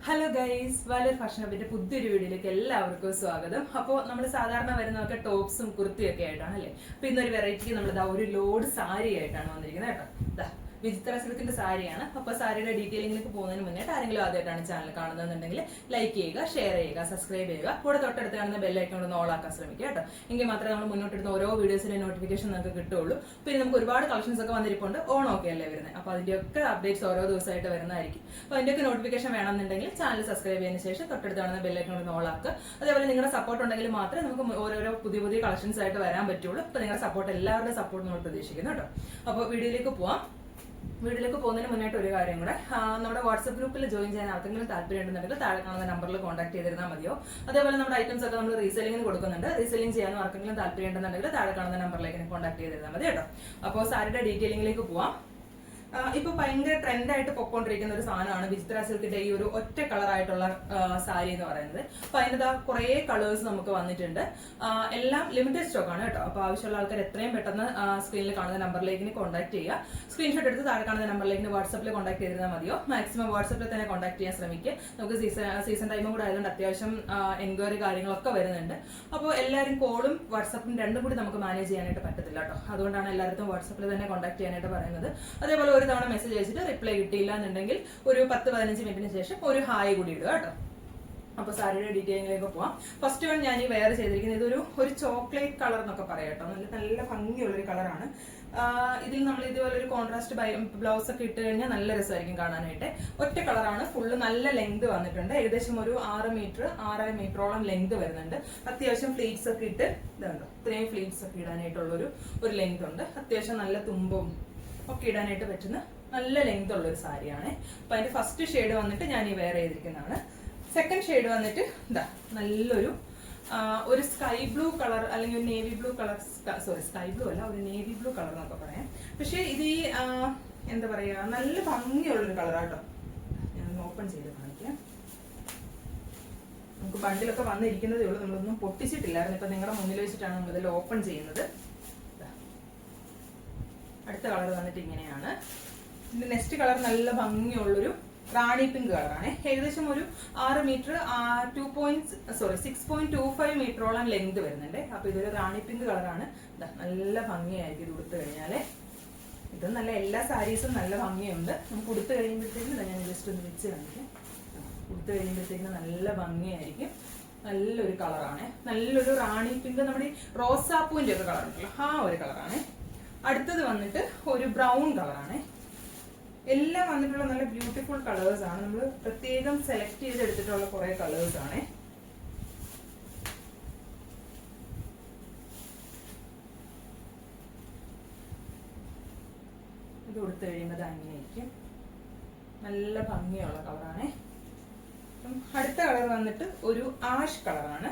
Hello guys, വാലർ fashion ഹബിന്റെ പുതിയൊരു വീഡിയോയിലേക്ക് എല്ലാവർക്കും സ്വാഗതം. അപ്പോൾ നമ്മൾ സാധാരണ വരുന്നതൊക്കെ ടോപ്സും കുർത്തിയും ഒക്കെ ആയിട്ടാണ് അല്ലേ. അപ്പൊ ഇന്നൊരു വെറൈറ്റിക്ക് നമ്മൾ ഒരു ലോഡ് സാരി ആയിട്ടാണ് വന്നിരിക്കുന്നത് കേട്ടോ. വിചിത്ര സിൽക്കിന്റെ സാരിയാണ്. അപ്പൊ സാരിയുടെ ഡീറ്റെയിലിംഗിലേക്ക് പോകുന്നതിന് മുന്നേ ആരെങ്കിലും ആദ്യമായിട്ടാണ് ചാനൽ കാണുന്നതെന്നുണ്ടെങ്കിൽ ലൈക്ക് ചെയ്യുക, ഷെയർ ചെയ്യുക, സബ്സ്ക്രൈബ് ചെയ്യുക. കൂടെ തൊട്ടടുത്ത് കാണുന്ന ബെല്ലൈക്കൺ ഒന്ന് ഓൾ ആക്കാൻ ശ്രമിക്കുക കേട്ടോ. എങ്കിൽ മാത്രമേ നമ്മൾ മുന്നോട്ടെടുത്ത ഓരോ വീഡിയോസിന്റെ നോട്ടിഫിക്കേഷൻ നമുക്ക് കിട്ടുള്ളൂ. പിന്നെ നമുക്ക് ഒരുപാട് കളക്ഷൻസ് ഒക്കെ വന്നിരിപ്പുണ്ട്. ഓണമൊക്കെ അല്ലേ വരുന്നത്. അപ്പൊ അതിന്റെയൊക്കെ അപ്ഡേറ്റ്സ് ഓരോ ദിവസമായിട്ട് വരുന്നതായിരിക്കും. അപ്പൊ അതിന്റെയൊക്കെ നോട്ടിഫിക്കേഷൻ വേണമെന്നുണ്ടെങ്കിൽ ചാനൽ സബ്സ്ക്രൈബ് ചെയ്തതിനു ശേഷം തൊട്ടടുത്ത് കാണുന്ന ബെല്ലൈക്കൺ ഒന്ന് ഓൾ ആക്കുക. അതേപോലെ നിങ്ങളുടെ സപ്പോർട്ട് ഉണ്ടെങ്കിൽ മാത്രമേ നമുക്ക് ഓരോരോ പുതിയ പുതിയ കളക്ഷൻസ് ആയിട്ട് വരാൻ പറ്റുള്ളൂ. അപ്പൊ നിങ്ങളുടെ സപ്പോർട്ട്, എല്ലാവരുടെയും സപ്പോർട്ട് നമ്മൾ പ്രതീക്ഷിക്കുന്നു കേട്ടോ. അപ്പോൾ വീഡിയോയിലേക്ക് പോവാം. വീട്ടിലേക്ക് പോകുന്നതിന് മുന്നായിട്ട് ഒരു കാര്യം കൂടെ, നമ്മുടെ വാട്സ്ആപ്പ് ഗ്രൂപ്പിൽ ജോയിൻ ചെയ്യാൻ ആർക്കെങ്കിലും താല്പര്യം ഉണ്ടെന്നുണ്ടെങ്കിൽ താഴെ കാണുന്ന നമ്പറിൽ കോൺടാക്ട് ചെയ്തിരുന്നാൽ മതിയോ. അതേപോലെ നമ്മുടെ ഐറ്റംസ് ഒക്കെ നമ്മൾ റീസെല്ലിംഗിന് കൊടുക്കുന്നുണ്ട്. റീസെല്ലിംഗ് ചെയ്യാനും ആർക്കെങ്കിലും താല്പര്യം ഉണ്ടെന്നുണ്ടെങ്കിൽ താഴെ കാണുന്ന നമ്പറിലേക്ക് കോൺടാക്ട് ചെയ്തിരുന്നാൽ മതി കേട്ടോ. അപ്പോൾ സാരിയുടെ ഡീറ്റെയിലിംഗിലേക്ക് പോവാം. ഇപ്പൊ ഭയങ്കര ട്രെൻഡായിട്ട് പൊക്കോണ്ടിരിക്കുന്ന ഒരു സാധനമാണ് വിചിത്ര സിൽക്കിന്റെ ഈ ഒരു ഒറ്റ കളറായിട്ടുള്ള സാരി എന്ന് പറയുന്നത്. അപ്പൊ അതിന്റെ കുറെ കളേഴ്സ് നമുക്ക് വന്നിട്ടുണ്ട്. എല്ലാം ലിമിറ്റഡ് സ്റ്റോക്ക് ആണ് കേട്ടോ. അപ്പൊ ആവശ്യമുള്ള ആൾക്കാർ എത്രയും പെട്ടെന്ന് സ്ക്രീനിൽ കാണുന്ന നമ്പറിലേക്ക് കോൺടാക്ട് ചെയ്യുക. സ്ക്രീൻഷോട്ട് എടുത്ത് താഴെ കാണുന്ന നമ്പറിലേക്ക് വാട്സ്ആപ്പിൽ കോൺടാക്ട് ചെയ്തിരുന്നാൽ മതിയോ. മാക്സിമം വാട്സ്ആപ്പിൽ തന്നെ കോൺടാക്ട് ചെയ്യാൻ ശ്രമിക്കുക. നമുക്ക് സീസൺ ടൈമും കൂടെ ആയതുകൊണ്ട് അത്യാവശ്യം എൻക്വയറി കാര്യങ്ങളൊക്കെ വരുന്നുണ്ട്. അപ്പോൾ എല്ലാവരും കോളും വാട്സ്ആപ്പും രണ്ടും കൂടി നമുക്ക് മാനേജ് ചെയ്യാനായിട്ട് പറ്റത്തില്ല കേട്ടോ. അതുകൊണ്ടാണ് എല്ലാവർക്കും വാട്സ്ആപ്പിൽ തന്നെ കോൺടാക്ട് ചെയ്യാനായിട്ട് പറയുന്നത്. അതേപോലെ ഒരു തവണ മെസ്സേജ് അയച്ചിട്ട് റിപ്ലൈ കിട്ടിയില്ല എന്നുണ്ടെങ്കിൽ ഒരു 10-15 മിനിറ്റിന് ശേഷം ഒരു ഹായ് കൂടി ഇടുക കേട്ടോ. അപ്പൊ സാരിയുടെ ഡീറ്റെയിലിംഗിലേക്ക് പോവാം. ഫസ്റ്റ് വൺ ഞാൻ ഈ വെയർ ചെയ്തിരിക്കുന്നത് ഇതൊരു ചോക്ലേറ്റ് കളർ എന്നൊക്കെ പറയാം കേട്ടോ. നല്ല ഭംഗിയുള്ളൊരു കളറാണ്. ഇതിൽ നമ്മൾ ഇതുപോലെ ഒരു കോൺട്രാസ്റ്റ് ബ്ലൗസ് ഒക്കെ ഇട്ട് കഴിഞ്ഞാൽ നല്ല രസമായിരിക്കും കാണാനായിട്ട്. ഒറ്റ കളറാണ്. ഫുള്ള് നല്ല ലെങ്ത് വന്നിട്ടുണ്ട്. ഏകദേശം ഒരു 6 മീറ്ററോളം ലെങ്ത് വരുന്നുണ്ട്. അത്യാവശ്യം ഫ്ലീറ്റ്സ് ഒക്കെ ഇട്ട് ഇതുണ്ടോ, ഇത്രയും ഫ്ലീറ്റ്സ് ഒക്കെ ഇടാനായിട്ടുള്ള ഒരു ലെങ്ത് ഉണ്ട്. അത്യാവശ്യം നല്ല തുമ്പും ഒക്കെ ഇടാനായിട്ട് പറ്റുന്ന നല്ല ലെങ്ത് ഉള്ള ഒരു സാരിയാണ്. അപ്പൊ അതിന്റെ ഫസ്റ്റ് ഷെയ്ഡ് വന്നിട്ട് ഞാൻ ഈ വെയർ ചെയ്തിരിക്കുന്നതാണ്. സെക്കൻഡ് ഷെയ്ഡ് വന്നിട്ട് നല്ലൊരു ഒരു സ്കൈ ബ്ലൂ കളർ അല്ലെങ്കിൽ ഒരു navy blue colour, sorry sky blue അല്ല, ഒരു നേവി ബ്ലൂ കളർ എന്നൊക്കെ പറയാം. പക്ഷെ ഇത് ഈ എന്താ പറയാ, നല്ല ഭംഗിയുള്ളൊരു കളറാട്ടോ. ഞാൻ ഓപ്പൺ ചെയ്ത് കാണിക്കാം. നമുക്ക് ബണ്ടിലൊക്കെ വന്നിരിക്കുന്നതേ ഉള്ളൂ, നമ്മളൊന്നും പൊട്ടിച്ചിട്ടില്ലായിരുന്നു. ഇപ്പൊ നിങ്ങളുടെ മുന്നിൽ വെച്ചിട്ടാണ് നമ്മൾ ഇതിൽ ഓപ്പൺ ചെയ്യുന്നത്. അടുത്ത കളർ വന്നിട്ട് ഇങ്ങനെയാണ്. ഇതിന്റെ നെക്സ്റ്റ് കളർ നല്ല ഭംഗിയുള്ളൊരു റാണി പിങ്ക് കളറാണ്. ഏകദേശം ഒരു 6 മീറ്റർ 6.25 മീറ്ററോളം ലെങ്ത് വരുന്നുണ്ട്. അപ്പൊ ഇതൊരു റാണി പിങ്ക് കളറാണ്. നല്ല ഭംഗിയായിരിക്കും ഇത് ഉടുത്തു കഴിഞ്ഞാല്. ഇത് നല്ല എല്ലാ സാരീസും നല്ല ഭംഗിയുണ്ട്. നമുക്ക് ഉടുത്തു കഴിയുമ്പോഴത്തേക്കും ഞാൻ ജസ്റ്റ് ഒന്ന് വെച്ച് കാണിക്കാം. ഉടുത്തു കഴിയുമ്പോഴത്തേക്കും നല്ല ഭംഗിയായിരിക്കും. നല്ലൊരു കളറാണ്. നല്ലൊരു റാണി പിങ്ക്, നമ്മുടെ ഈ റോസാപ്പൂവിന്റെ ഒക്കെ കളർ ഉണ്ടല്ലോ, ആ ഒരു കളറാണ്. അടുത്തത് വന്നിട്ട് ഒരു ബ്രൗൺ കളറാണ്. എല്ലാം വന്നിട്ടുള്ള നല്ല ബ്യൂട്ടിഫുൾ കളേഴ്സ് ആണ്. നമ്മൾ പ്രത്യേകം സെലക്ട് ചെയ്തെടുത്തിട്ടുള്ള കുറെ കളേഴ്സ് ആണ്. ഇത് കൊടുത്തു കഴിയുമ്പോൾ അങ്ങനെയായിരിക്കും. നല്ല ഭംഗിയുള്ള കളറാണ്. അടുത്ത കളർ വന്നിട്ട് ഒരു ആഷ് കളറാണ്.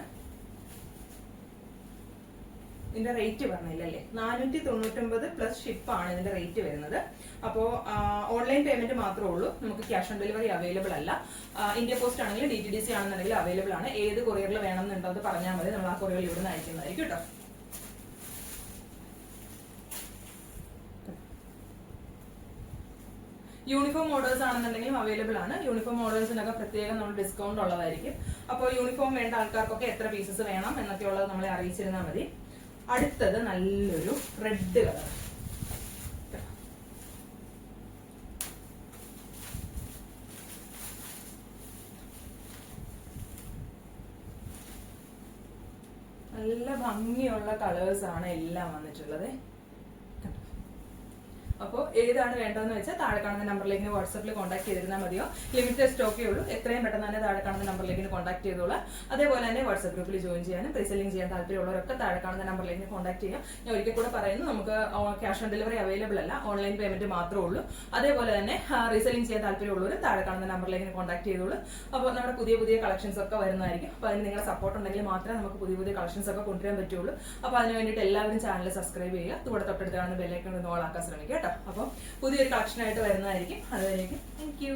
ഇതിന്റെ റേറ്റ് പറഞ്ഞില്ലല്ലേ, 499 പ്ലസ് ഷിപ്പാണ് ഇതിന്റെ റേറ്റ് വരുന്നത്. അപ്പോൾ ഓൺലൈൻ പേയ്മെന്റ് മാത്രമേ ഉള്ളൂ. നമുക്ക് ക്യാഷ് ഓൺ ഡെലിവറി അവൈലബിൾ അല്ല. ഇന്ത്യ പോസ്റ്റ് ആണെങ്കിലും DTDC ആണെന്നുണ്ടെങ്കിൽ അവൈലബിൾ ആണ്. ഏത് കൊറിയറിൽ വേണമെന്നുണ്ടോ അത് പറഞ്ഞാൽ മതി, നമ്മൾ ആ കൊറിയറിൽ ഇവിടുന്ന് അയക്കുന്നതായിരിക്കും കേട്ടോ. യൂണിഫോം ഓർഡേഴ്സ് ആണെന്നുണ്ടെങ്കിലും അവൈലബിൾ ആണ്. യൂണിഫോം ഓർഡേഴ്സിനൊക്കെ പ്രത്യേകം നമ്മൾ ഡിസ്കൗണ്ട് ഉള്ളതായിരിക്കും. അപ്പോൾ യൂണിഫോം വേണ്ട ആൾക്കാർക്കൊക്കെ എത്ര പീസസ് വേണം എന്നൊക്കെ ഉള്ളത് നമ്മളെ അറിയിച്ചിരുന്നാൽ മതി. അടുത്തത് നല്ലൊരു റെഡ് കളർ. നല്ല ഭംഗിയുള്ള കളേഴ്സ് ആണ് എല്ലാം വന്നിട്ടുള്ളത്. അപ്പോൾ ഏതാണ് വേണ്ടതെന്ന് വെച്ചാൽ താഴെ കാണുന്ന നമ്പറിലേക്ക് വാട്സാപ്പിൽ കോൺടാക്ട് ചെയ്തിരുന്നാൽ മതിയോ. ലിമിറ്റഡ് സ്റ്റോക്കേ ഉള്ളൂ. എത്രയും പെട്ടെന്ന് തന്നെ താഴെ കാണുന്ന നമ്പറിലേക്ക് കോൺടാക്ട് ചെയ്തോളാം. അതേപോലെ തന്നെ വാട്സാപ്പ് ഗ്രൂപ്പിൽ ജോയിൻ ചെയ്യാനും റീസെല്ലിംഗ് ചെയ്യാൻ താല്പര്യമുള്ളവരൊക്കെ താഴെ കാണുന്ന നമ്പറിലേക്ക് കോൺടാക്ട് ചെയ്യാം. ഞാൻ ഒരിക്കൽ കൂടെ പറയുന്നു, നമുക്ക് ക്യാഷ് ഓൺ ഡെലിവറി അവൈലബിൾ അല്ല, ഓൺലൈൻ പേയ്മെന്റ് മാത്രമേ ഉള്ളൂ. അതേപോലെ തന്നെ റീസെല്ലിംഗ് ചെയ്യാൻ താല്പര്യമുള്ളവർ താഴെ കാണുന്ന നമ്പറിലേക്ക് കോൺടാക്ട് ചെയ്തോളൂ. അപ്പോൾ നമ്മുടെ പുതിയ പുതിയ കളക്ഷൻസ് ഒക്കെ വരുന്നതായിരിക്കും. അപ്പോൾ അതിന് നിങ്ങളുടെ സപ്പോർട്ട് ഉണ്ടെങ്കിൽ മാത്രമേ നമുക്ക് പുതിയ പുതിയ കളക്ഷൻസ് ഒക്കെ കൊണ്ടുവരാൻ പറ്റുള്ളൂ. അപ്പോൾ അതിന് വേണ്ടിയിട്ട് എല്ലാവരും ചാനൽ സബ്സ്ക്രൈബ് ചെയ്യുക. കൂടെ തൊട്ടടുത്ത് കാണുന്ന ബെല്ലൈക്കൺ ഒന്ന് ഓൾ ആക്കാൻ ശ്രമിക്കുക കേട്ടോ. അപ്പോൾ പുതിയൊരു കളക്ഷനായിട്ട് വരുന്നതായിരിക്കും. അതുവരേക്കും താങ്ക് യു.